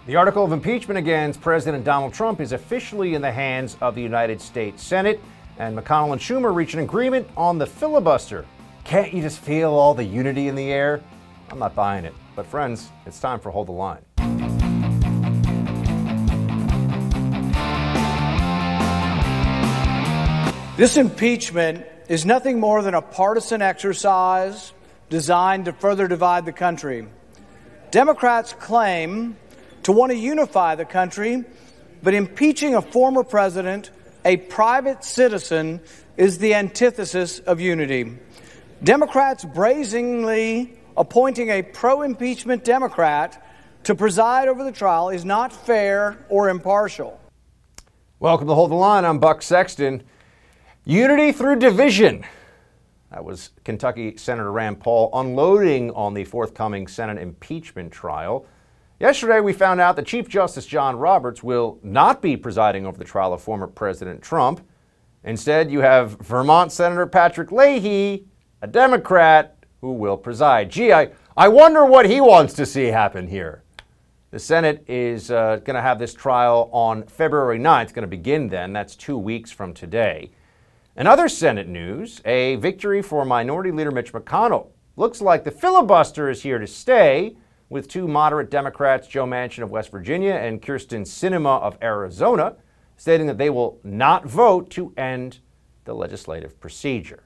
The article of impeachment against President Donald Trump is officially in the hands of the United States Senate, and McConnell and Schumer reach an agreement on the filibuster. Can't you just feel all the unity in the air? I'm not buying it. But friends, it's time for Hold the Line. This impeachment is nothing more than a partisan exercise designed to further divide the country. Democrats claim to want to unify the country, but impeaching a former president, a private citizen, is the antithesis of unity. Democrats brazenly appointing a pro-impeachment Democrat to preside over the trial is not fair or impartial. Welcome to Hold the Line. I'm Buck Sexton. Unity through division. That was Kentucky Senator Rand Paul unloading on the forthcoming Senate impeachment trial. Yesterday, we found out that Chief Justice John Roberts will not be presiding over the trial of former President Trump. Instead, you have Vermont Senator Patrick Leahy, a Democrat, who will preside. Gee, I wonder what he wants to see happen here. The Senate is going to have this trial on February 9th. It's going to begin then. That's 2 weeks from today. In other Senate news, a victory for Minority Leader Mitch McConnell. Looks like the filibuster is here to stay, with two moderate Democrats, Joe Manchin of West Virginia and Kyrsten Sinema of Arizona, stating that they will not vote to end the legislative procedure.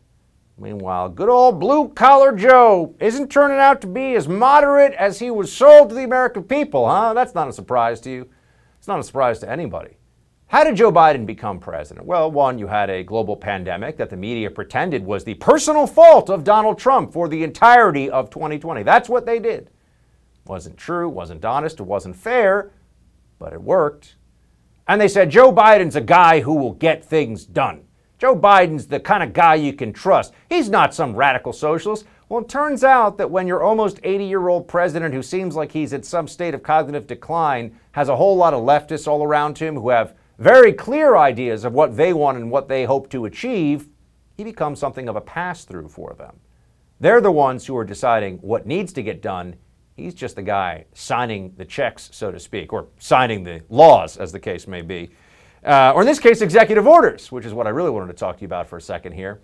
Meanwhile, good old blue-collar Joe isn't turning out to be as moderate as he was sold to the American people, huh? That's not a surprise to you. It's not a surprise to anybody. How did Joe Biden become president? Well, one, you had a global pandemic that the media pretended was the personal fault of Donald Trump for the entirety of 2020. That's what they did. Wasn't true, wasn't honest, it wasn't fair, but it worked. And they said, Joe Biden's a guy who will get things done. Joe Biden's the kind of guy you can trust. He's not some radical socialist. Well, it turns out that when your almost 80-year-old president, who seems like he's at some state of cognitive decline, has a whole lot of leftists all around him who have very clear ideas of what they want and what they hope to achieve, he becomes something of a pass-through for them. They're the ones who are deciding what needs to get done. He's just the guy signing the checks, so to speak, or signing the laws, as the case may be. Or in this case, executive orders, which is what I really wanted to talk to you about for a second here.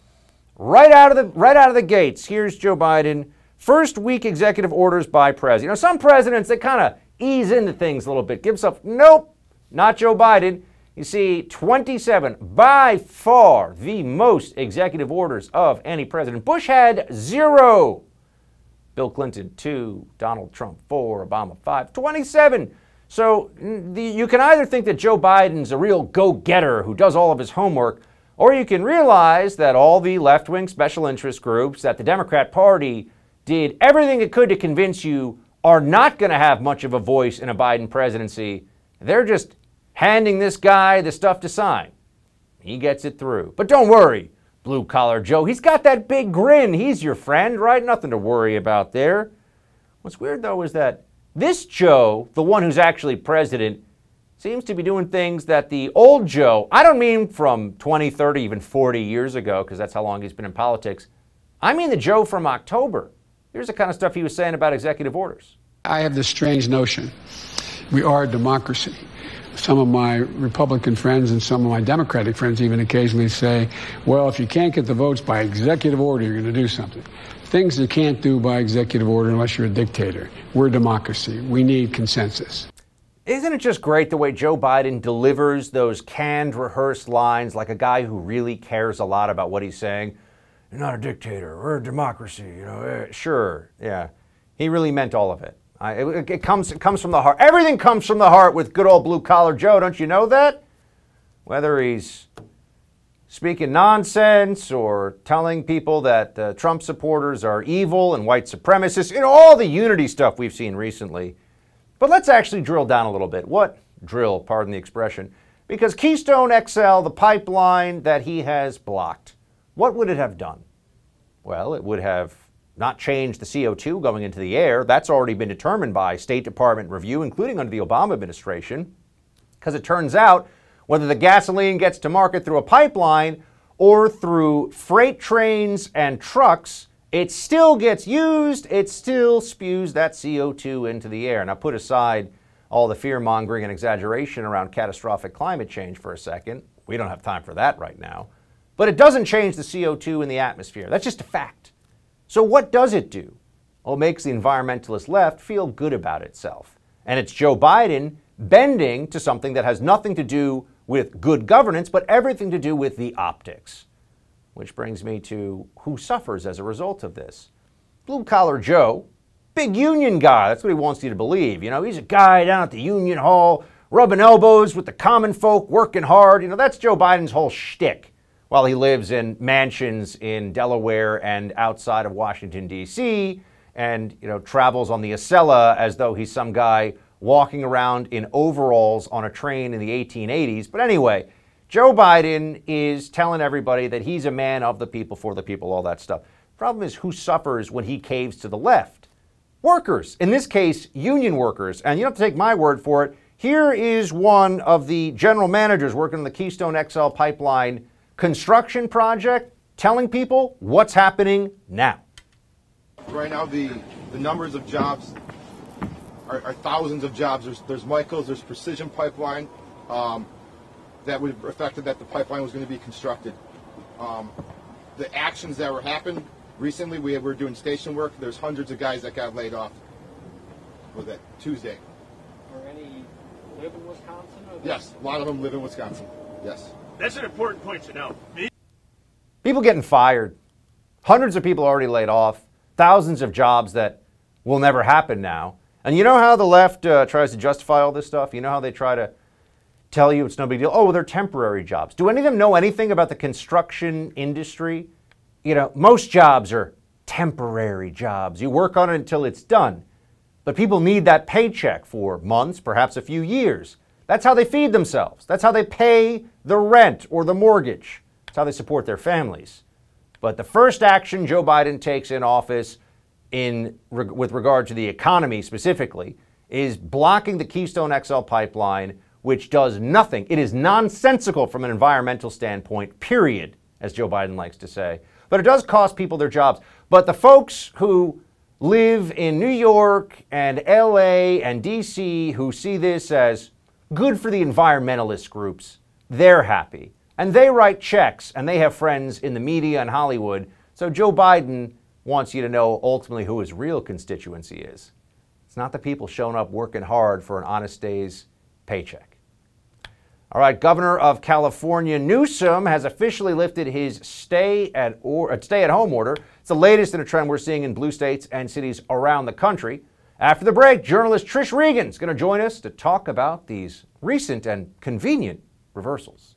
Right out of the gates, here's Joe Biden. First week executive orders by president. You know, some presidents, they kind of ease into things a little bit. Give stuff, nope, not Joe Biden. You see, 27, by far the most executive orders of any president. Bush had 0. Bill Clinton 2, Donald Trump 4, Obama 5, 27. So you can either think that Joe Biden's a real go-getter who does all of his homework, or you can realize that all the left-wing special interest groups, that the Democrat Party did everything it could to convince you are not going to have much of a voice in a Biden presidency. They're just handing this guy the stuff to sign. He gets it through. But don't worry, blue-collar Joe. He's got that big grin. He's your friend, right? Nothing to worry about there. What's weird, though, is that this Joe, the one who's actually president, seems to be doing things that the old Joe, I don't mean from 20, 30, even 40 years ago, because that's how long he's been in politics. I mean the Joe from October. Here's the kind of stuff he was saying about executive orders. I have this strange notion. We are a democracy. Some of my Republican friends and some of my Democratic friends even occasionally say, well, if you can't get the votes by executive order, you're going to do something. Things you can't do by executive order unless you're a dictator. We're a democracy. We need consensus. Isn't it just great the way Joe Biden delivers those canned, rehearsed lines like a guy who really cares a lot about what he's saying? You're not a dictator. We're a democracy. You know, sure, yeah. He really meant all of it. It comes from the heart. Everything comes from the heart with good old blue-collar Joe. Don't you know that? Whether he's speaking nonsense or telling people that Trump supporters are evil and white supremacists, you know, all the unity stuff we've seen recently. But let's actually drill down a little bit. What drill, pardon the expression? Because Keystone XL, the pipeline that he has blocked, what would it have done? Well, it would have not change the CO2 going into the air. That's already been determined by State Department review, including under the Obama administration, because it turns out whether the gasoline gets to market through a pipeline or through freight trains and trucks, it still gets used, it still spews that CO2 into the air. Now put aside all the fear-mongering and exaggeration around catastrophic climate change for a second. We don't have time for that right now. But it doesn't change the CO2 in the atmosphere. That's just a fact. So what does it do? Well, it makes the environmentalist left feel good about itself. And it's Joe Biden bending to something that has nothing to do with good governance, but everything to do with the optics. Which brings me to who suffers as a result of this. Blue-collar Joe, big union guy. That's what he wants you to believe. You know, he's a guy down at the union hall, rubbing elbows with the common folk, working hard. You know, that's Joe Biden's whole shtick while he lives in mansions in Delaware and outside of Washington, D.C., and, you know, travels on the Acela as though he's some guy walking around in overalls on a train in the 1880s. But anyway, Joe Biden is telling everybody that he's a man of the people, for the people, all that stuff. Problem is, who suffers when he caves to the left? Workers. In this case, union workers. And you don't have to take my word for it. Here is one of the general managers working on the Keystone XL pipeline construction project telling people what's happening now. Right now, the numbers of jobs are thousands of jobs. There's Michaels, there's Precision Pipeline that would have affected that the pipeline was going to be constructed. The actions that were happened recently, we were doing station work. There's hundreds of guys that got laid off. Was that Tuesday? Or any live in Wisconsin? Or yes, a lot of them live in Wisconsin. Yes. That's an important point to know. People getting fired. Hundreds of people already laid off. Thousands of jobs that will never happen now. And you know how the left tries to justify all this stuff? You know how they try to tell you it's no big deal? Oh, they're temporary jobs. Do any of them know anything about the construction industry? You know, most jobs are temporary jobs. You work on it until it's done. But people need that paycheck for months, perhaps a few years. That's how they feed themselves. That's how they pay the rent or the mortgage. That's how they support their families. But the first action Joe Biden takes in office with regard to the economy specifically is blocking the Keystone XL pipeline, which does nothing. It is nonsensical from an environmental standpoint, period, as Joe Biden likes to say. But it does cost people their jobs. But the folks who live in New York and LA and DC who see this as good for the environmentalist groups, they're happy. And they write checks, and they have friends in the media and Hollywood. So Joe Biden wants you to know ultimately who his real constituency is. It's not the people showing up working hard for an honest day's paycheck. All right, Governor of California Newsom has officially lifted his stay-at-home order. It's the latest in a trend we're seeing in blue states and cities around the country. After the break, journalist Trish Regan is going to join us to talk about these recent and convenient reversals.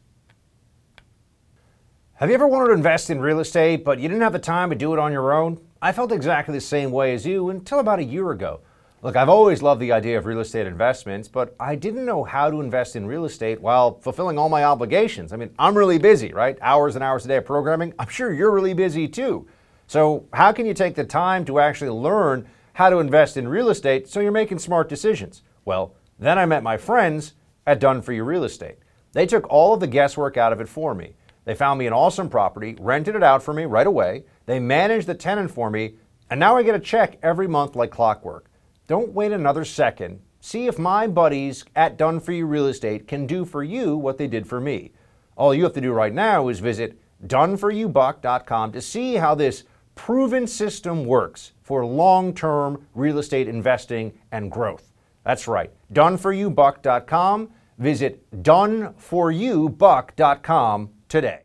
Have you ever wanted to invest in real estate, but you didn't have the time to do it on your own? I felt exactly the same way as you until about a year ago. Look, I've always loved the idea of real estate investments, but I didn't know how to invest in real estate while fulfilling all my obligations. I mean, I'm really busy, right? Hours and hours a day of programming. I'm sure you're really busy too. So how can you take the time to actually learn how to invest in real estate so you're making smart decisions? Well, then I met my friends at Done For You Real Estate. They took all of the guesswork out of it for me. They found me an awesome property, rented it out for me right away. They managed the tenant for me, and now I get a check every month like clockwork. Don't wait another second. See if my buddies at Done For You Real Estate can do for you what they did for me. All you have to do right now is visit doneforyoubuck.com to see how this proven system works for long-term real estate investing and growth. That's right, doneforyoubuck.com. Visit doneforyoubuck.com today.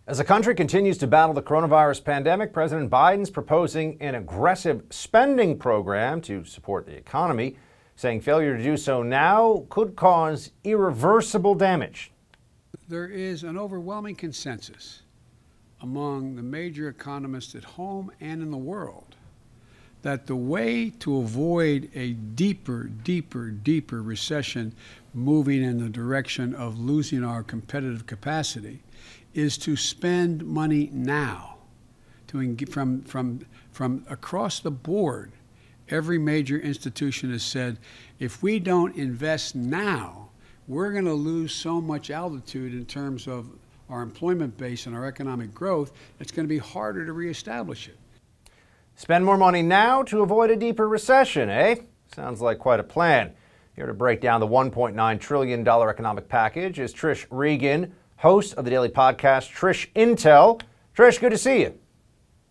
As the country continues to battle the coronavirus pandemic, President Biden's proposing an aggressive spending program to support the economy, saying failure to do so now could cause irreversible damage. There is an overwhelming consensus among the major economists at home and in the world that the way to avoid a deeper recession moving in the direction of losing our competitive capacity is to spend money now. From across the board, every major institution has said, if we don't invest now, we're going to lose so much altitude in terms of our employment base and our economic growth, it's going to be harder to reestablish it. Spend more money now to avoid a deeper recession, eh? Sounds like quite a plan. Here to break down the $1.9 trillion economic package is Trish Regan, host of the daily podcast Trish Intel. Trish, good to see you.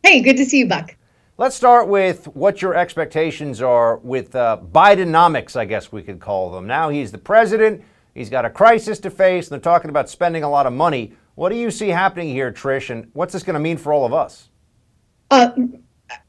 Hey, good to see you, Buck. Let's start with what your expectations are with Bidenomics, I guess we could call them. Now he's the president. He's got a crisis to face, and they're talking about spending a lot of money. What do you see happening here, Trish, and what's this going to mean for all of us?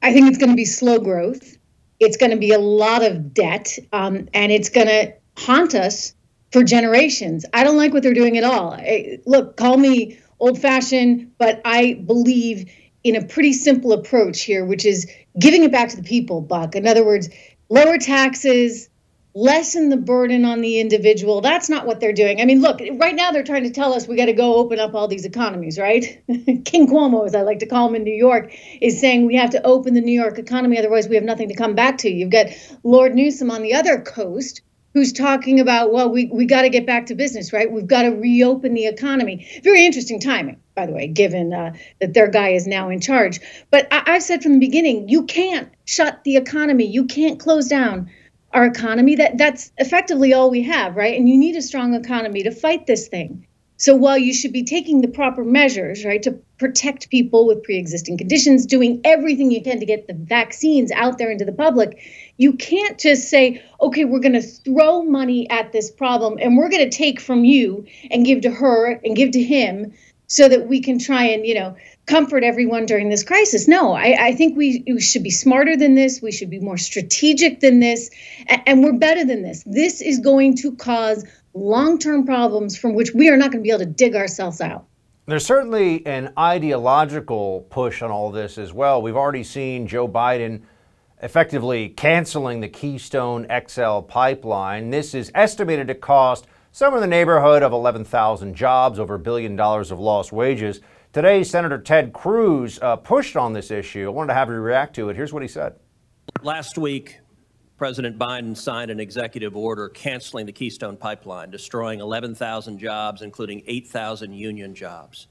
I think it's going to be slow growth. It's going to be a lot of debt, and it's going to haunt us for generations. I don't like what they're doing at all. Look, call me old-fashioned, but I believe in a pretty simple approach here, which is giving it back to the people, Buck. In other words, lower taxes, lessen the burden on the individual. That's not what they're doing. I mean, look, right now they're trying to tell us we got to go open up all these economies, right? King Cuomo, as I like to call him in New York, is saying we have to open the New York economy, otherwise we have nothing to come back to. You've got Lord Newsom on the other coast who's talking about, well, we got to get back to business, right? We've got to reopen the economy. Very interesting timing, by the way, given that their guy is now in charge. But I've said from the beginning, you can't shut the economy. You can't close down our economy. That's effectively all we have, right? And you need a strong economy to fight this thing. So while you should be taking the proper measures, right, to protect people with pre-existing conditions, doing everything you can to get the vaccines out there into the public, you can't just say, okay, we're going to throw money at this problem and we're going to take from you and give to her and give to him so that we can try and, comfort everyone during this crisis. No, I think we should be smarter than this. We should be more strategic than this. And we're better than this. This is going to cause long-term problems from which we are not going to be able to dig ourselves out. There's certainly an ideological push on all this as well. We've already seen Joe Biden effectively canceling the Keystone XL pipeline. This is estimated to cost somewhere in the neighborhood of 11,000 jobs, over $1 billion of lost wages. Today, Senator Ted Cruz pushed on this issue. I wanted to have you react to it. Here's what he said. Last week, President Biden signed an executive order canceling the Keystone pipeline, destroying 11,000 jobs, including 8,000 union jobs.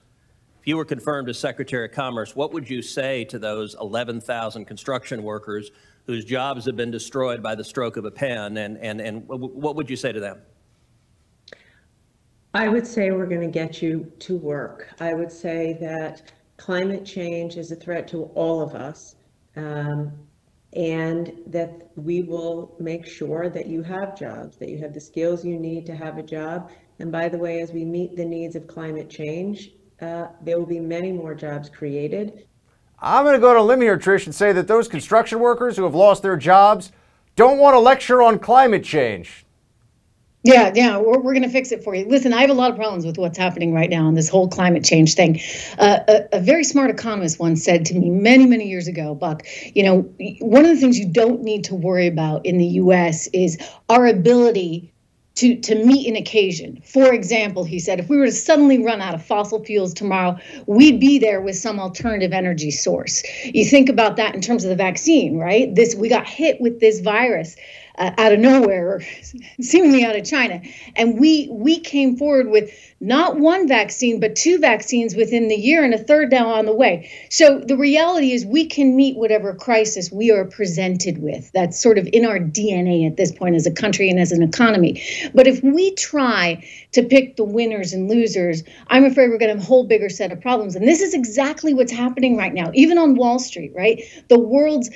If you were confirmed as Secretary of Commerce, what would you say to those 11,000 construction workers whose jobs have been destroyed by the stroke of a pen, and what would you say to them? I would say we're going to get you to work. I would say that climate change is a threat to all of us, and that we will make sure that you have jobs, that you have the skills you need to have a job. And by the way, as we meet the needs of climate change, there will be many more jobs created. I'm going to go on a limb here, Trish, and say that those construction workers who have lost their jobs don't want to lecture on climate change. Yeah, we're going to fix it for you. Listen, I have a lot of problems with what's happening right now on this whole climate change thing. A very smart economist once said to me many years ago, Buck, one of the things you don't need to worry about in the U.S. is our ability to meet an occasion. For example, he said, if we were to suddenly run out of fossil fuels tomorrow, we'd be there with some alternative energy source. You think about that in terms of the vaccine, right? We got hit with this virus out of nowhere, or seemingly out of China. And we came forward with not one vaccine, but 2 vaccines within the year, and a third now on the way. So the reality is we can meet whatever crisis we are presented with. That's sort of in our DNA at this point as a country and as an economy. But if we try to pick the winners and losers, I'm afraid we're going to have a whole bigger set of problems. And this is exactly what's happening right now, even on Wall Street, right? The world's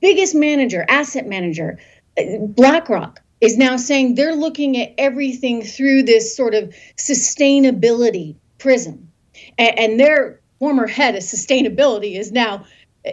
biggest asset manager, BlackRock, is now saying they're looking at everything through this sort of sustainability prism. And their former head of sustainability is now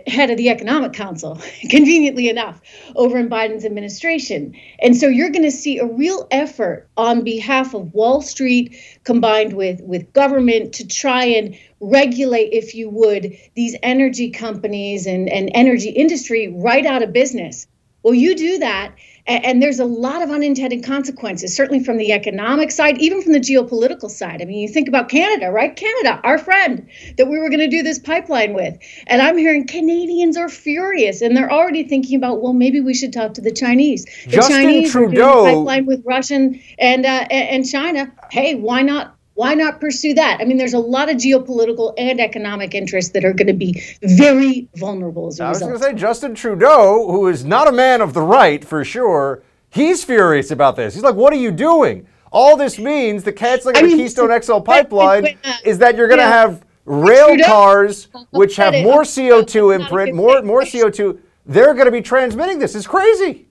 head of the Economic Council, conveniently enough, over in Biden's administration. And so you're going to see a real effort on behalf of Wall Street combined with government to try and regulate, if you would, these energy companies and energy industry right out of business. Well, you do that, and there's a lot of unintended consequences, certainly from the economic side, even from the geopolitical side. I mean, you think about Canada, right? Canada, our friend that we were going to do this pipeline with. And I'm hearing Canadians are furious, and they're already thinking about, well, maybe we should talk to the Chinese. The Chinese are doing a pipeline with Russia and China. Hey, why not Why not pursue that? I mean, there's a lot of geopolitical and economic interests that are going to be very vulnerable as a result. I was going to say, Justin Trudeau, who is not a man of the right for sure, he's furious about this. He's like, what are you doing? All this means, the canceling of the Keystone XL pipeline, is that you're going to have rail cars which have more CO2 imprint, more CO2. They're going to be transmitting this. It's crazy.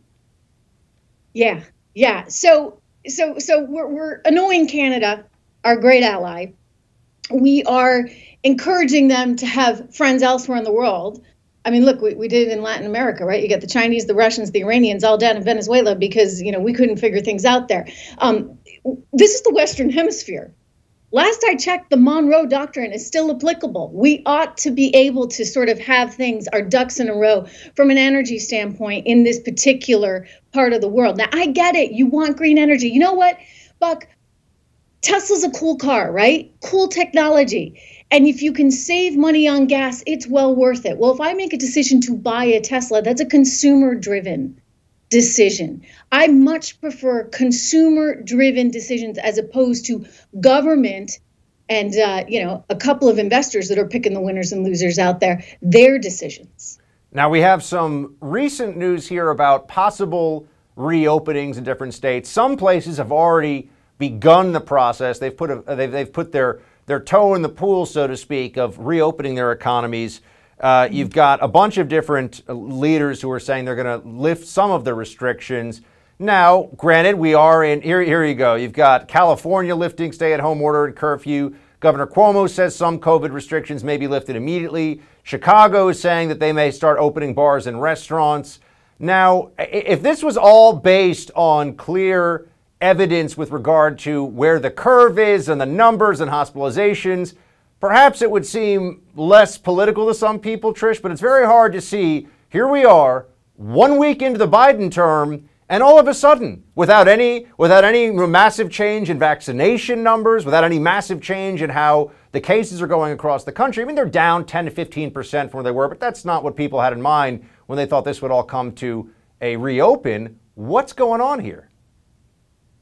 Yeah. So we're annoying Canada, our great ally. We are encouraging them to have friends elsewhere in the world. I mean, look, we did it in Latin America, right? You got the Chinese, the Russians, the Iranians all down in Venezuela because, we couldn't figure things out there. This is the Western Hemisphere. Last I checked, the Monroe Doctrine is still applicable. We ought to be able to sort of have things, our ducks in a row, from an energy standpoint in this particular part of the world. Now, I get it. You want green energy. You know what, Buck? Tesla's a cool car, right? Cool technology. And if you can save money on gas, it's well worth it. Well, if I make a decision to buy a Tesla, that's a consumer-driven decision. I much prefer consumer-driven decisions as opposed to government and, a couple of investors that are picking the winners and losers out there, their decisions. Now, we have some recent news here about possible reopenings in different states. Some places have already begun the process. They've put their toe in the pool, so to speak, of reopening their economies. You've got a bunch of different leaders who are saying they're going to lift some of the restrictions. Now, granted, we are in, here you go. You've got California lifting stay-at-home order and curfew. Governor Cuomo says some COVID restrictions may be lifted immediately. Chicago is saying that they may start opening bars and restaurants. Now, if this was all based on clear evidence with regard to where the curve is and the numbers and hospitalizations, perhaps it would seem less political to some people, Trish, but it's very hard to see. Here we are, 1 week into the Biden term, and all of a sudden, without any massive change in vaccination numbers, without any massive change in how the cases are going across the country. I mean, they're down 10 to 15% from where they were, but that's not what people had in mind when they thought this would all come to a reopen. What's going on here?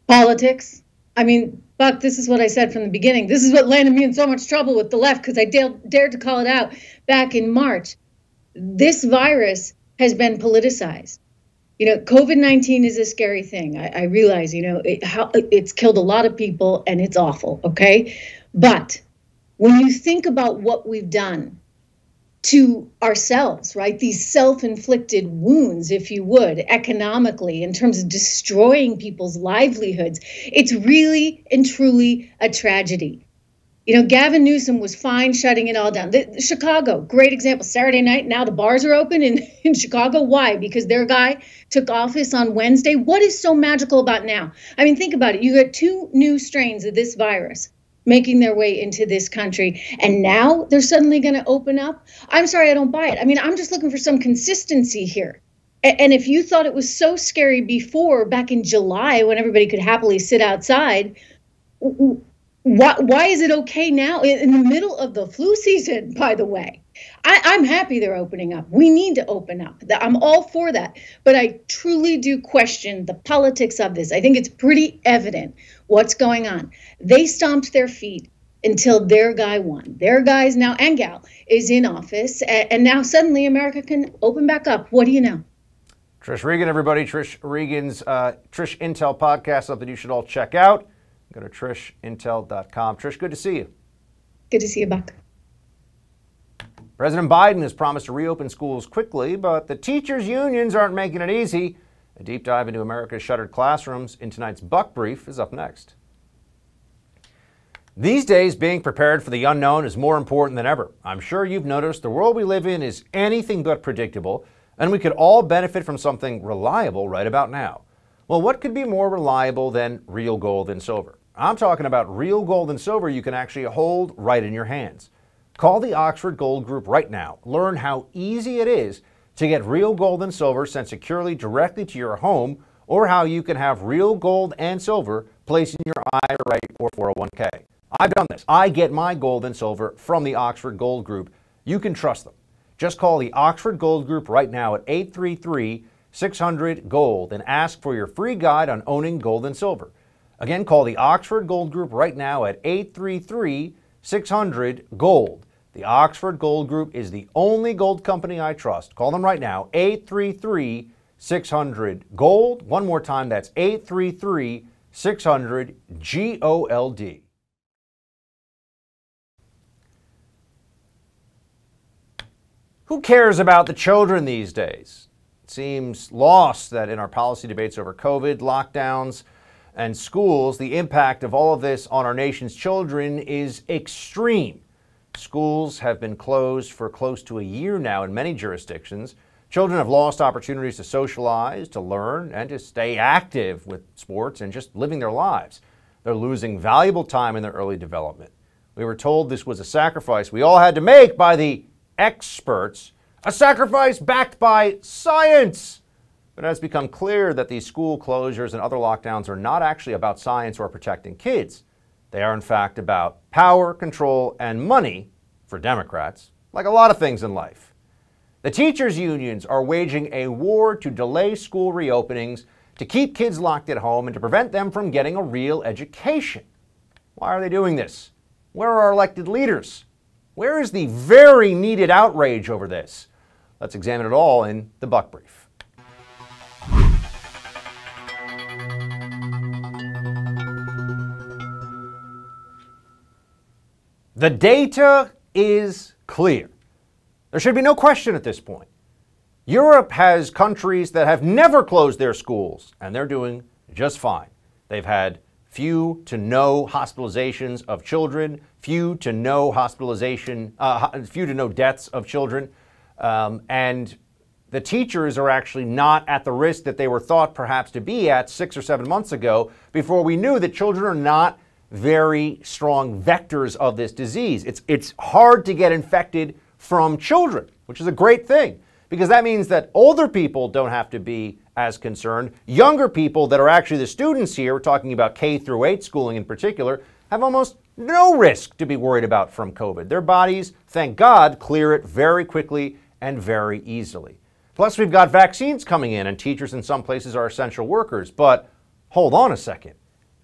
Politics. I mean, Buck, this is what I said from the beginning. This is what landed me in so much trouble with the left because I dared to call it out back in March. This virus has been politicized. COVID-19 is a scary thing. I realize, it's killed a lot of people and it's awful, okay? But when you think about what we've done to ourselves, right? These self-inflicted wounds, if you would, economically, in terms of destroying people's livelihoods, it's really and truly a tragedy. Gavin Newsom was fine shutting it all down. Chicago, great example. Saturday night, now the bars are open in Chicago. Why? Because their guy took office on Wednesday. What is so magical about now? I mean, think about it. You got 2 new strains of this virus making their way into this country. And now they're suddenly going to open up. I'm sorry, I don't buy it. I mean, I'm just looking for some consistency here. And if you thought it was so scary before, back in July, when everybody could happily sit outside, why is it okay now in the middle of the flu season, by the way? I'm happy they're opening up. We need to open up. I'm all for that. But I truly do question the politics of this. I think it's pretty evident what's going on. They stomped their feet until their guy won. Their guys now, and gal, is in office. And now suddenly America can open back up. What do you know? Trish Regan, everybody. Trish Regan's Trish Intel podcast, something you should all check out. Go to TrishIntel.com. Trish, good to see you. Good to see you, Buck. President Biden has promised to reopen schools quickly, but the teachers' unions aren't making it easy. A deep dive into America's shuttered classrooms in tonight's Buck Brief is up next. These days, being prepared for the unknown is more important than ever. I'm sure you've noticed the world we live in is anything but predictable, and we could all benefit from something reliable right about now. Well, what could be more reliable than real gold and silver? I'm talking about real gold and silver you can actually hold right in your hands. Call the Oxford Gold Group right now. Learn how easy it is to get real gold and silver sent securely directly to your home, or how you can have real gold and silver placed in your IRA or 401k. I've done this. I get my gold and silver from the Oxford Gold Group. You can trust them. Just call the Oxford Gold Group right now at 833-600-GOLD and ask for your free guide on owning gold and silver. Again, call the Oxford Gold Group right now at 833-600-GOLD. The Oxford Gold Group is the only gold company I trust. Call them right now, 833-600-GOLD. One more time, that's 833-600-GOLD. Who cares about the children these days? It seems lost that in our policy debates over COVID, lockdowns, and schools, the impact of all of this on our nation's children is extreme. Schools have been closed for close to a year now in many jurisdictions. Children have lost opportunities to socialize, to learn, and to stay active with sports and just living their lives. They're losing valuable time in their early development. We were told this was a sacrifice we all had to make by the experts, a sacrifice backed by science. But it has become clear that these school closures and other lockdowns are not actually about science or protecting kids. They are, in fact, about power, control, and money for Democrats, like a lot of things in life. The teachers' unions are waging a war to delay school reopenings, to keep kids locked at home, and to prevent them from getting a real education. Why are they doing this? Where are our elected leaders? Where is the very needed outrage over this? Let's examine it all in the Buck Brief. The data is clear. There should be no question at this point. Europe has countries that have never closed their schools, and they're doing just fine. They've had few to no hospitalizations of children, few to no deaths of children, and the teachers are actually not at the risk that they were thought perhaps to be at 6 or 7 months ago, before we knew that children are not very strong vectors of this disease. It's hard to get infected from children, which is a great thing, because that means that older people don't have to be as concerned. Younger people that are actually the students here, we're talking about K through 8 schooling in particular, have almost no risk to be worried about from COVID. Their bodies, thank God, clear it very quickly and very easily. Plus, we've got vaccines coming in, and teachers in some places are essential workers. But hold on a second.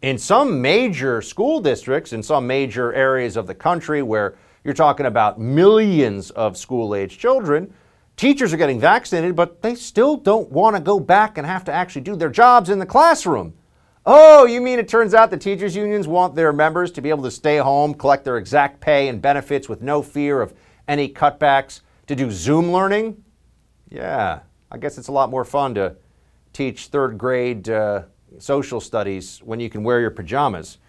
In some major school districts, in some major areas of the country where you're talking about millions of school-age children, teachers are getting vaccinated, but they still don't want to go back and have to actually do their jobs in the classroom. Oh, you mean it turns out the teachers' unions want their members to be able to stay home, collect their exact pay and benefits with no fear of any cutbacks, to do Zoom learning? Yeah, I guess it's a lot more fun to teach third grade social studies when you can wear your pajamas.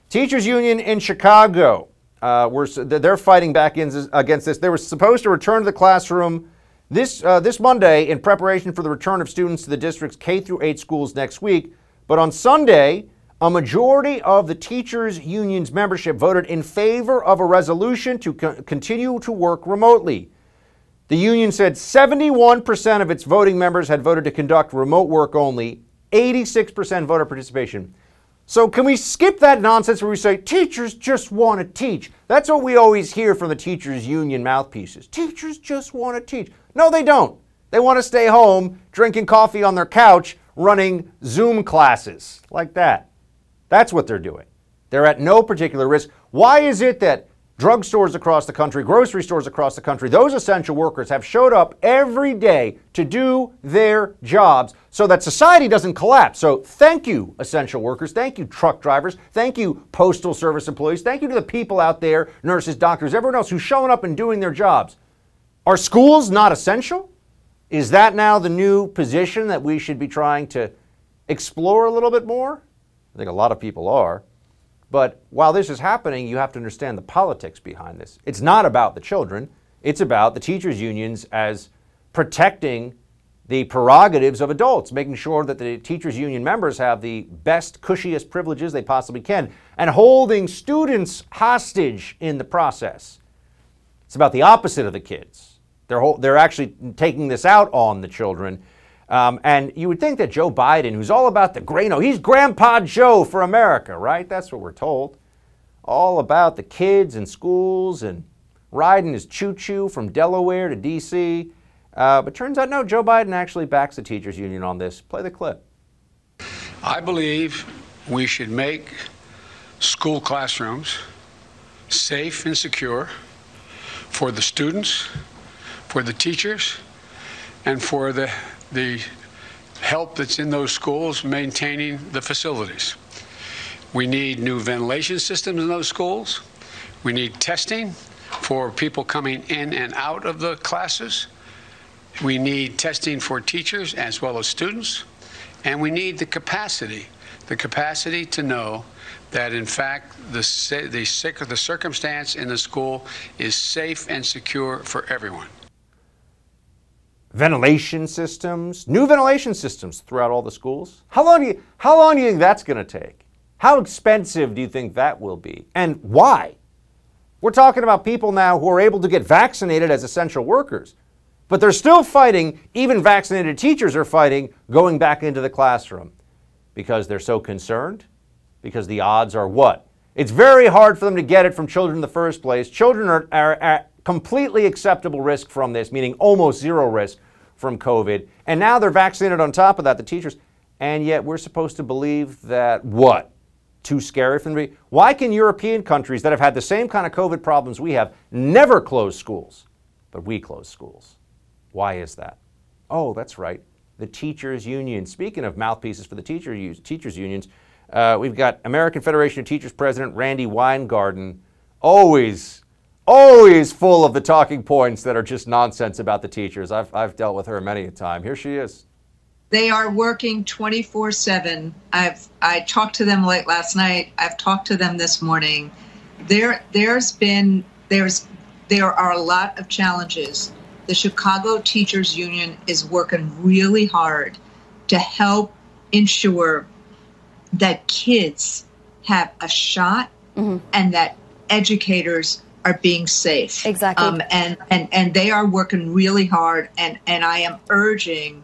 Teachers union in Chicago, they're fighting back against this. They were supposed to return to the classroom this Monday in preparation for the return of students to the district's K through 8 schools next week. But on Sunday, a majority of the teachers union's membership voted in favor of a resolution to continue to work remotely. The union said 71% of its voting members had voted to conduct remote work only, 86% voter participation. So can we skip that nonsense where we say, teachers just want to teach? That's what we always hear from the teachers union mouthpieces. Teachers just want to teach. No, they don't. They want to stay home, drinking coffee on their couch, running Zoom classes like that. That's what they're doing. They're at no particular risk. Why is it that drugstores across the country, grocery stores across the country, those essential workers have showed up every day to do their jobs so that society doesn't collapse? So thank you, essential workers. Thank you, truck drivers. Thank you, postal service employees. Thank you to the people out there, nurses, doctors, everyone else who's showing up and doing their jobs. Are schools not essential? Is that now the new position that we should be trying to explore a little bit more? I think a lot of people are. But while this is happening, you have to understand the politics behind this. It's not about the children. It's about the teachers' unions as protecting the prerogatives of adults, making sure that the teachers' union members have the best, cushiest privileges they possibly can, and holding students hostage in the process. It's about the opposite of the kids. They're actually taking this out on the children. And you would think that Joe Biden, who's all about the he's Grandpa Joe for America, right? That's what we're told. All about the kids and schools and riding his choo-choo from Delaware to D.C. But turns out, no, Joe Biden actually backs the teachers union on this. Play the clip. I believe we should make school classrooms safe and secure for the students, for the teachers, and for the help that's in those schools maintaining the facilities. We need new ventilation systems in those schools. We need testing for people coming in and out of the classes. We need testing for teachers as well as students. And we need the capacity to know that, in fact, the circumstance in the school is safe and secure for everyone. Ventilation systems, new ventilation systems throughout all the schools. How long do you think that's going to take? How expensive do you think that will be? And why? We're talking about people now who are able to get vaccinated as essential workers, but they're still fighting, even vaccinated teachers are fighting going back into the classroom because they're so concerned, because the odds are what? It's very hard for them to get it from children in the first place. Children are at completely acceptable risk from this, meaning almost zero risk from COVID. And now they're vaccinated on top of that, the teachers. And yet we're supposed to believe that what? Too scary for them to be? Why can European countries that have had the same kind of COVID problems we have never close schools, but we close schools? Why is that? Oh, that's right. The teachers' union. Speaking of mouthpieces for the teachers' unions, we've got American Federation of Teachers President Randy Weingarten, always full of the talking points that are just nonsense about the teachers. I've dealt with her many a time. Here she is. They are working 24/7. I talked to them late last night. I've talked to them this morning. There are a lot of challenges. The Chicago Teachers Union is working really hard to help ensure that kids have a shot and that educators are being safe. Exactly. And they are working really hard. And I am urging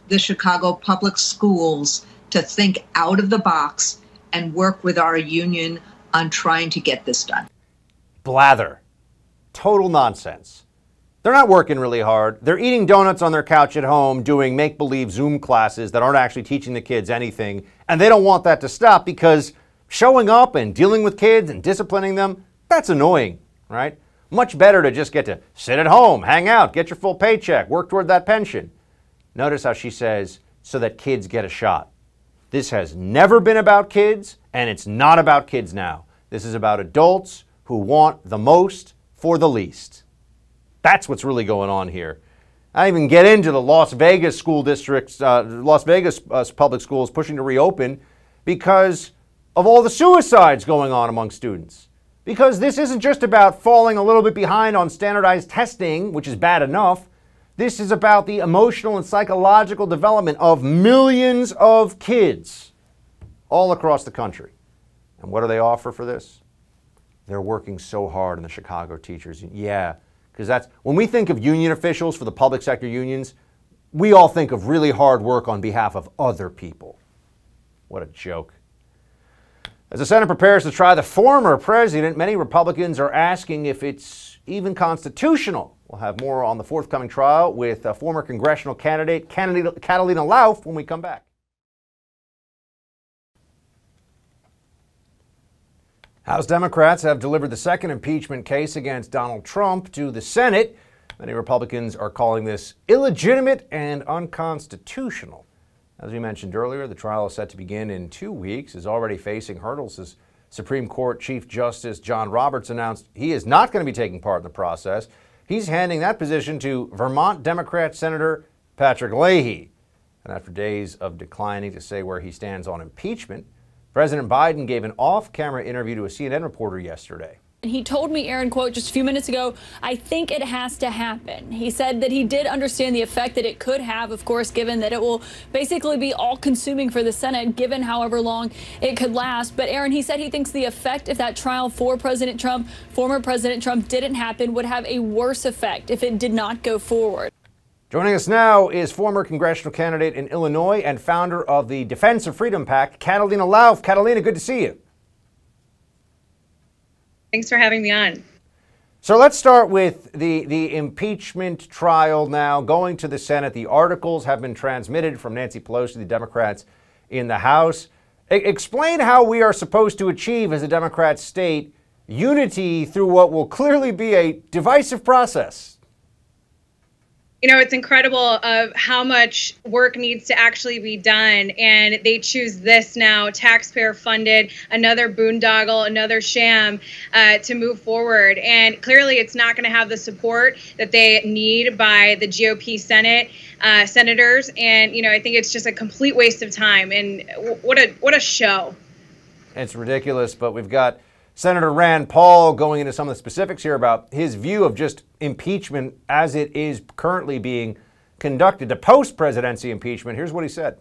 the Chicago public schools to think out of the box and work with our union on trying to get this done. Blather. Total nonsense. They're not working really hard. They're eating donuts on their couch at home, doing make-believe Zoom classes that aren't actually teaching the kids anything. And they don't want that to stop because showing up and dealing with kids and disciplining them, that's annoying, right? Much better to just get to sit at home, hang out, get your full paycheck, work toward that pension. Notice how she says, so that kids get a shot. This has never been about kids, and it's not about kids now. This is about adults who want the most for the least. That's what's really going on here. I didn't even get into the Las Vegas school districts, Las Vegas public schools pushing to reopen because of all the suicides going on among students. Because this isn't just about falling a little bit behind on standardized testing, which is bad enough. This is about the emotional and psychological development of millions of kids all across the country. And what do they offer for this? They're working so hard in the Chicago Teachers Union. Yeah, because that's, when we think of union officials for the public sector unions, we all think of really hard work on behalf of other people. What a joke. As the Senate prepares to try the former president, many Republicans are asking if it's even constitutional. We'll have more on the forthcoming trial with former congressional candidate Catalina Lauf when we come back. House Democrats have delivered the second impeachment case against Donald Trump to the Senate. Many Republicans are calling this illegitimate and unconstitutional. As we mentioned earlier, the trial is set to begin in 2 weeks, is already facing hurdles as Supreme Court Chief Justice John Roberts announced he is not going to be taking part in the process. He's handing that position to Vermont Democrat Senator Patrick Leahy. And after days of declining to say where he stands on impeachment, President Biden gave an off-camera interview to a CNN reporter yesterday. He told me, Aaron, quote, just a few minutes ago, I think it has to happen. He said that he did understand the effect that it could have, of course, given that it will basically be all-consuming for the Senate, given however long it could last. But, Aaron, he said he thinks the effect if that trial for President Trump, former President Trump, didn't happen would have a worse effect if it did not go forward. Joining us now is former congressional candidate in Illinois and founder of the Defense of Freedom PAC, Catalina Lauf. Catalina, good to see you. Thanks for having me on. So let's start with the impeachment trial now going to the Senate. The articles have been transmitted from Nancy Pelosi, the Democrats in the House. Explain how we are supposed to achieve, as a Democrat state, unity through what will clearly be a divisive process. You know, it's incredible of how much work needs to actually be done, and they choose this now, taxpayer-funded, another boondoggle, another sham to move forward. And clearly, it's not going to have the support that they need by the GOP Senate senators. And you know, I think it's just a complete waste of time. And what a show! It's ridiculous, but we've got Senator Rand Paul going into some of the specifics here about his view of just impeachment as it is currently being conducted, the post-presidency impeachment. Here's what he said.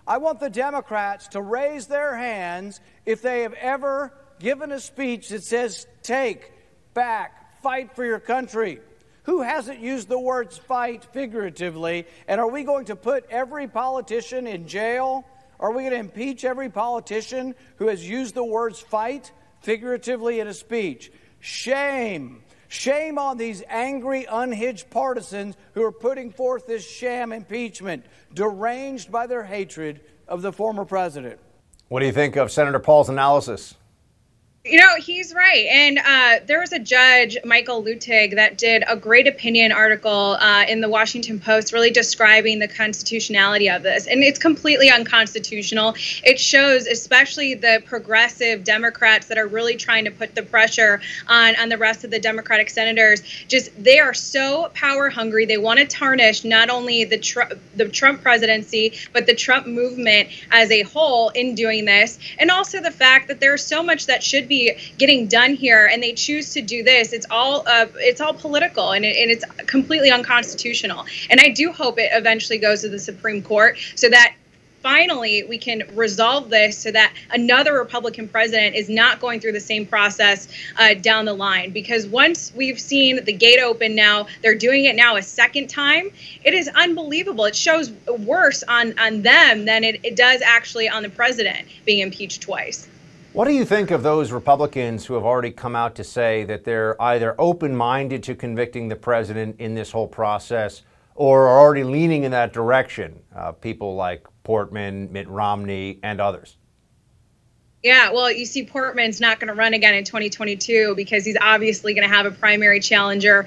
I want the Democrats to raise their hands if they have ever given a speech that says, take back, fight for your country. Who hasn't used the words fight figuratively? And are we going to put every politician in jail? Are we going to impeach every politician who has used the words fight figuratively in a speech? Shame. Shame on these angry, unhinged partisans who are putting forth this sham impeachment, deranged by their hatred of the former president. What do you think of Senator Paul's analysis? You know, he's right. And there was a judge, Michael Lutig, that did a great opinion article in the Washington Post really describing the constitutionality of this. And it's completely unconstitutional. It shows especially the progressive Democrats that are really trying to put the pressure on the rest of the Democratic senators. Just they are so power hungry. They want to tarnish not only the Trump presidency, but the Trump movement as a whole in doing this. And also the fact that there's so much that should be getting done here, and they choose to do this. It's all political, and it's completely unconstitutional. And I do hope it eventually goes to the Supreme Court so that finally we can resolve this, so that another Republican president is not going through the same process down the line. Because once we've seen the gate open now, they're doing it now a second time. It is unbelievable. It shows worse on them than it does actually on the president being impeached twice. What do you think of those Republicans who have already come out to say that they're either open-minded to convicting the president in this whole process or are already leaning in that direction? People like Portman, Mitt Romney, and others. Yeah, well, you see, Portman's not going to run again in 2022 because he's obviously going to have a primary challenger.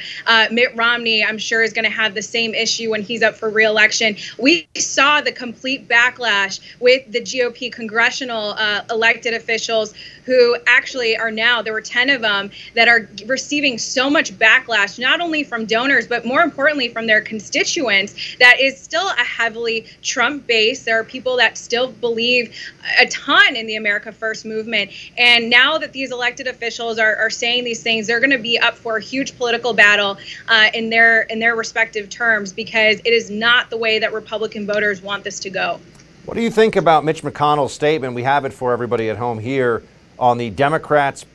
Mitt Romney, I'm sure, is going to have the same issue when he's up for re-election. We saw the complete backlash with the GOP congressional elected officials who actually are now, there were 10 of them, that are receiving so much backlash, not only from donors, but more importantly from their constituents, that is still a heavily Trump base. There are people that still believe a ton in the America First movement. And now that these elected officials are saying these things, they're going to be up for a huge political battle in their respective terms, because it is not the way that Republican voters want this to go. What do you think about Mitch McConnell's statement? We have it for everybody at home here on the Democrats'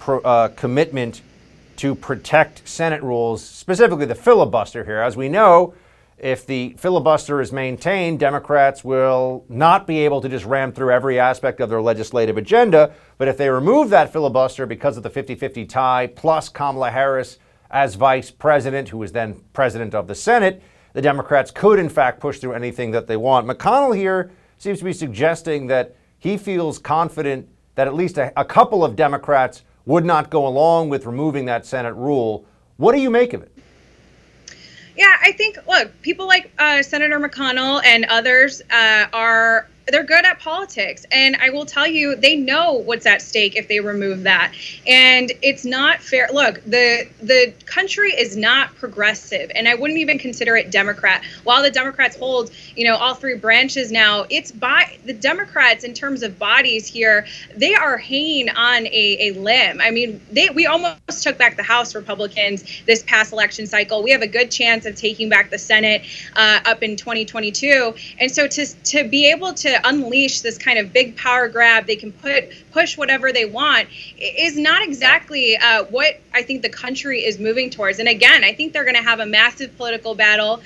commitment to protect Senate rules, specifically the filibuster here. As we know, if the filibuster is maintained, Democrats will not be able to just ram through every aspect of their legislative agenda. But if they remove that filibuster because of the 50-50 tie, plus Kamala Harris as vice president, who is then president of the Senate, the Democrats could, in fact, push through anything that they want. McConnell here seems to be suggesting that he feels confident that at least a couple of Democrats would not go along with removing that Senate rule. What do you make of it? Yeah, I think, look, people like Senator McConnell and others they're good at politics. And I will tell you, they know what's at stake if they remove that. And it's not fair. Look, the country is not progressive, and I wouldn't even consider it Democrat. While the Democrats hold, all three branches now, it's by the Democrats in terms of bodies here. They are hanging on a limb. I mean, we almost took back the House, Republicans, this past election cycle. We have a good chance of taking back the Senate up in 2022. And so to be able to unleash this kind of big power grab, they can push whatever they want, is not exactly what I think the country is moving towards. And again, I think they're going to have a massive political battle.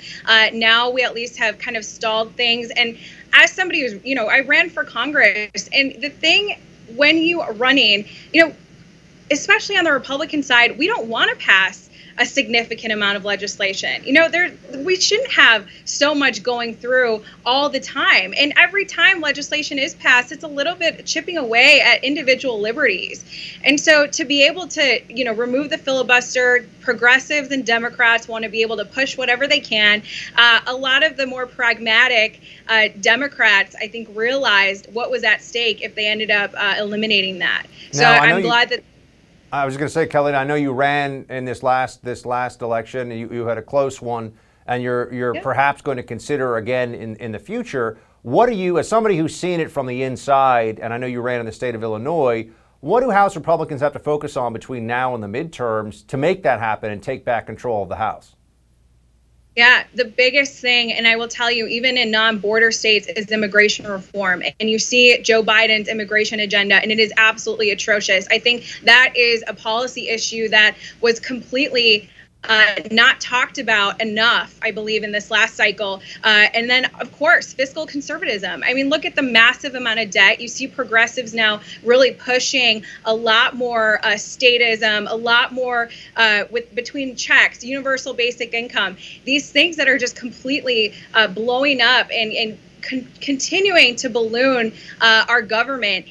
Now we at least have kind of stalled things. And as somebody who's, I ran for Congress, and the thing when you are running, especially on the Republican side, we don't want to pass a significant amount of legislation. You know, we shouldn't have so much going through all the time. And every time legislation is passed, it's a little bit chipping away at individual liberties. And so to be able to, you know, remove the filibuster, progressives and Democrats want to be able to push whatever they can. A lot of the more pragmatic Democrats, I think, realized what was at stake if they ended up eliminating that. So I'm glad that. I was going to say, Kelly, I know you ran in this last election. You had a close one, and you're perhaps going to consider again in the future. What do you, as somebody who's seen it from the inside, and I know you ran in the state of Illinois, what do House Republicans have to focus on between now and the midterms to make that happen and take back control of the House? Yeah, the biggest thing, and I will tell you, even in non-border states, is immigration reform. And you see Joe Biden's immigration agenda, and it is absolutely atrocious. I think that is a policy issue that was completely not talked about enough, I believe, in this last cycle. And then, of course, fiscal conservatism. I mean, look at the massive amount of debt. You see progressives now really pushing a lot more statism, a lot more between checks, universal basic income, these things that are just completely blowing up and continuing to balloon our government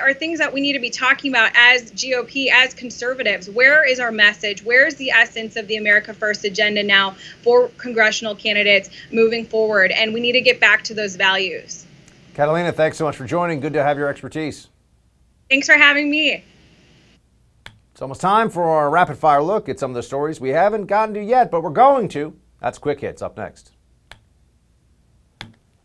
are things that we need to be talking about as GOP, as conservatives. Where is our message? Where is the essence of the America First agenda now for congressional candidates moving forward? And we need to get back to those values. Catalina, thanks so much for joining. Good to have your expertise. Thanks for having me. It's almost time for our rapid fire look at some of the stories we haven't gotten to yet, but we're going to. That's Quick Hits up next.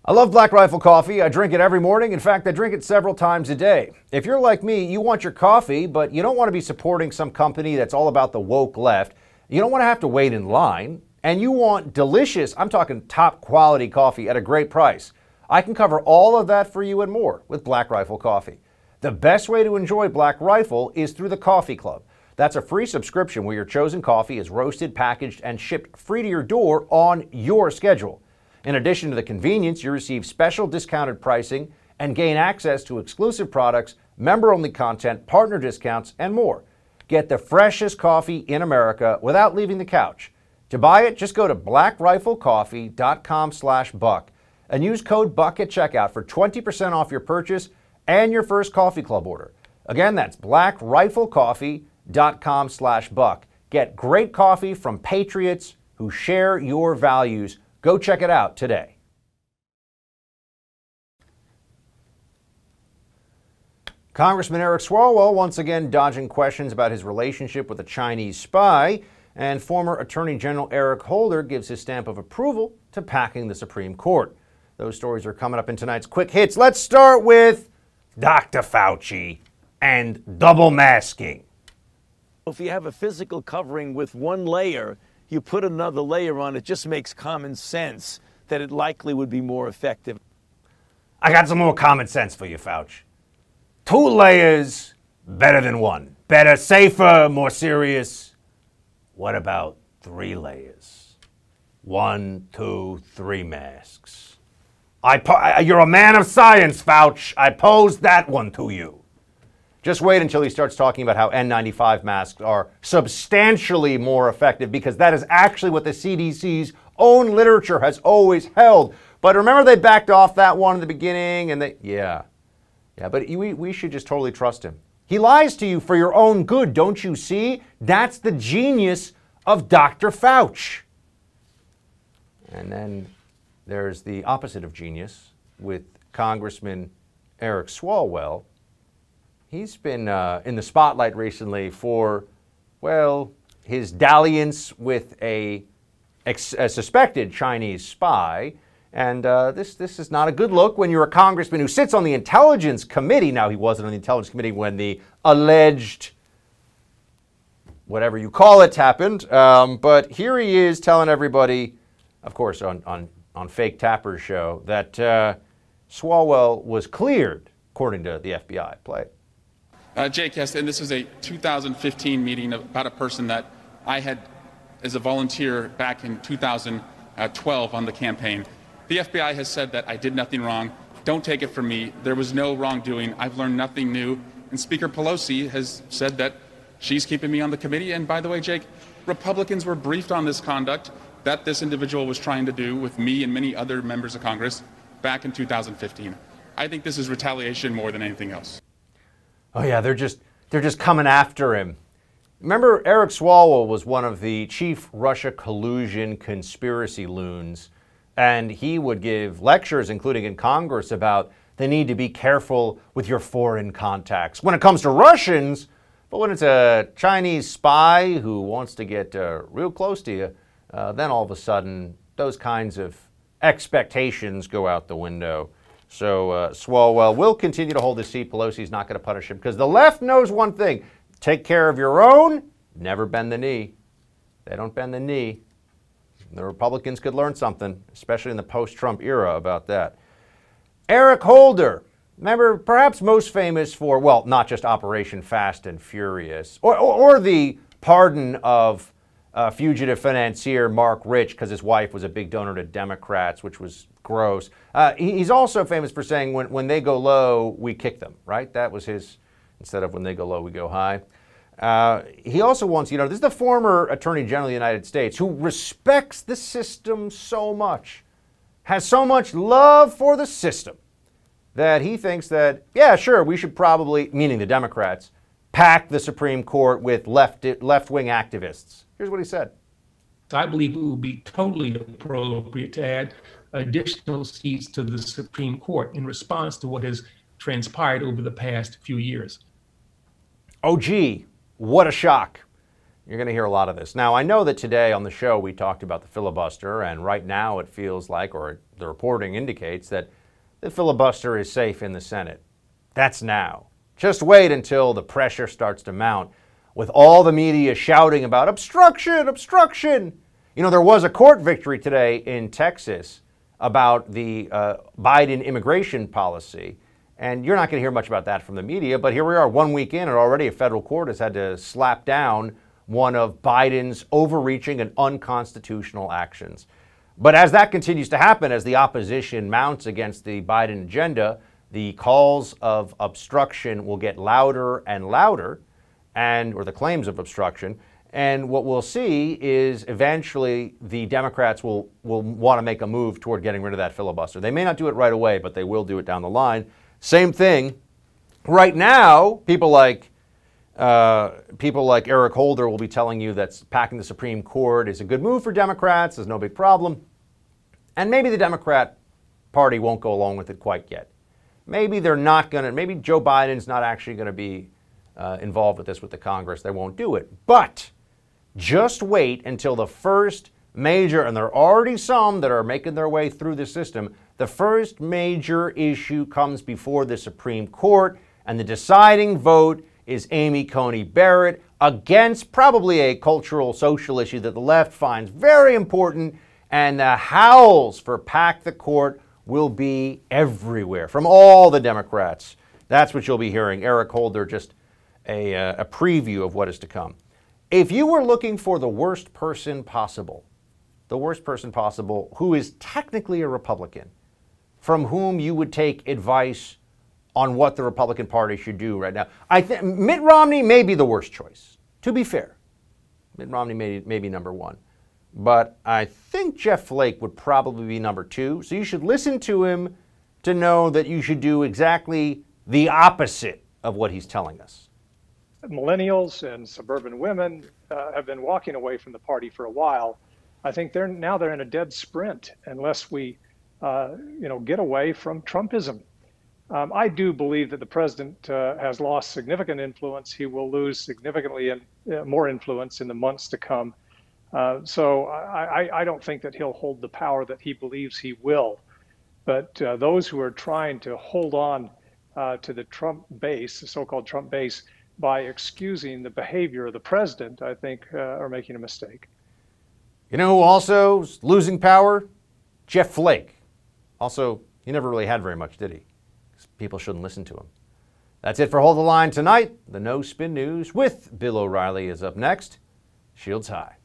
I love Black Rifle coffee. I drink it every morning. In fact, I drink it several times a day. If you're like me, you want your coffee, but you don't want to be supporting some company that's all about the woke left. You don't want to have to wait in line, and you want delicious, I'm talking top quality coffee at a great price. I can cover all of that for you and more with Black Rifle coffee. The best way to enjoy Black Rifle is through the Coffee Club. That's a free subscription where your chosen coffee is roasted, packaged, and shipped free to your door on your schedule. In addition to the convenience, you receive special discounted pricing and gain access to exclusive products, member-only content, partner discounts, and more. Get the freshest coffee in America without leaving the couch. To buy it, just go to blackriflecoffee.com/buck and use code BUCK at checkout for 20% off your purchase and your first Coffee Club order. Again, that's blackriflecoffee.com/buck. Get great coffee from patriots who share your values. Go check it out today. Congressman Eric Swalwell once again dodging questions about his relationship with a Chinese spy, and former Attorney General Eric Holder gives his stamp of approval to packing the Supreme Court. Those stories are coming up in tonight's Quick Hits. Let's start with Dr. Fauci and double masking. If you have a physical covering with one layer, you put another layer on, it just makes common sense that it likely would be more effective. I got some more common sense for you, Fauci. 2 layers, better than 1. Better, safer, more serious. What about 3 layers? 1, 2, 3 masks. You're a man of science, Fauci. I posed that one to you. Just wait until he starts talking about how N95 masks are substantially more effective, because that is actually what the CDC's own literature has always held. But remember, they backed off that one in the beginning, and but we should just totally trust him. He lies to you for your own good, don't you see? That's the genius of Dr. Fauci. And then there's the opposite of genius with Congressman Eric Swalwell. He's been in the spotlight recently for, well, his dalliance with a suspected Chinese spy. And this is not a good look when you're a congressman who sits on the Intelligence Committee. Now, he wasn't on the Intelligence Committee when the alleged, whatever you call it, happened. But here he is telling everybody, of course, on Fake Tapper's show, that Swalwell was cleared, according to the FBI. Play it. Jake, yes, and this was a 2015 meeting about a person that I had as a volunteer back in 2012 on the campaign. The FBI has said that I did nothing wrong. Don't take it from me. There was no wrongdoing. I've learned nothing new. And Speaker Pelosi has said that she's keeping me on the committee. And by the way, Jake, Republicans were briefed on this conduct that this individual was trying to do with me and many other members of Congress back in 2015. I think this is retaliation more than anything else. Oh yeah, they're just coming after him. Remember, Eric Swalwell was one of the chief Russia collusion conspiracy loons, and he would give lectures, including in Congress, about the need to be careful with your foreign contacts when it comes to Russians, but when it's a Chinese spy who wants to get real close to you, then all of a sudden those kinds of expectations go out the window. So Swalwell will continue to hold his seat. Pelosi's not going to punish him because the left knows one thing: take care of your own, never bend the knee. They don't bend the knee. The Republicans could learn something, especially in the post-Trump era, about that. Eric Holder, remember, perhaps most famous for, well, not just Operation Fast and Furious, or the pardon of fugitive financier Mark Rich because his wife was a big donor to Democrats, which was gross. He's also famous for saying, when they go low, we kick them, right? That was his, instead of when they go low, we go high. He also wants, this is the former Attorney General of the United States who respects the system so much, has so much love for the system, that he thinks that, yeah, sure, we should probably, meaning the Democrats, pack the Supreme Court with left-wing activists. Here's what he said. I believe it would be totally appropriate to add additional seats to the Supreme Court in response to what has transpired over the past few years. Oh, gee, what a shock. You're going to hear a lot of this. Now, I know that today on the show we talked about the filibuster, and right now it feels like, or the reporting indicates, that the filibuster is safe in the Senate. That's now. Just wait until the pressure starts to mount with all the media shouting about obstruction, obstruction. There was a court victory today in Texas about the Biden immigration policy, and you're not going to hear much about that from the media, but here we are 1 week in, and already a federal court has had to slap down one of Biden's overreaching and unconstitutional actions. But as that continues to happen, as the opposition mounts against the Biden agenda, the calls of obstruction will get louder and louder, or the claims of obstruction. And what we'll see is eventually the Democrats will want to make a move toward getting rid of that filibuster. They may not do it right away, but they will do it down the line. Same thing. Right now, people like Eric Holder will be telling you that packing the Supreme Court is a good move for Democrats. There's no big problem. And maybe the Democrat Party won't go along with it quite yet. Maybe they're not going to, maybe Joe Biden's not actually going to be involved with this with the Congress. They won't do it. But just wait until the first major, and there are already some that are making their way through the system, the first major issue comes before the Supreme Court, and the deciding vote is Amy Coney Barrett against probably a cultural social issue that the left finds very important, and the howls for pack the court will be everywhere from all the Democrats. That's what you'll be hearing. Eric Holder, just a preview of what is to come. If you were looking for the worst person possible who is technically a Republican, from whom you would take advice on what the Republican Party should do right now, I think Mitt Romney may be the worst choice, to be fair. Mitt Romney may be number one. But I think Jeff Flake would probably be number two. So you should listen to him to know that you should do exactly the opposite of what he's telling us. Millennials and suburban women have been walking away from the party for a while. I think they're in a dead sprint unless we, get away from Trumpism. I do believe that the president has lost significant influence. He will lose significantly more influence in the months to come. So I don't think that he'll hold the power that he believes he will. But those who are trying to hold on to the Trump base, the so-called Trump base, by excusing the behavior of the president, I think are making a mistake. You know who also is losing power? Jeff Flake. Also, he never really had very much, did he? People shouldn't listen to him. That's it for Hold the Line tonight. The No Spin News with Bill O'Reilly is up next. Shields high.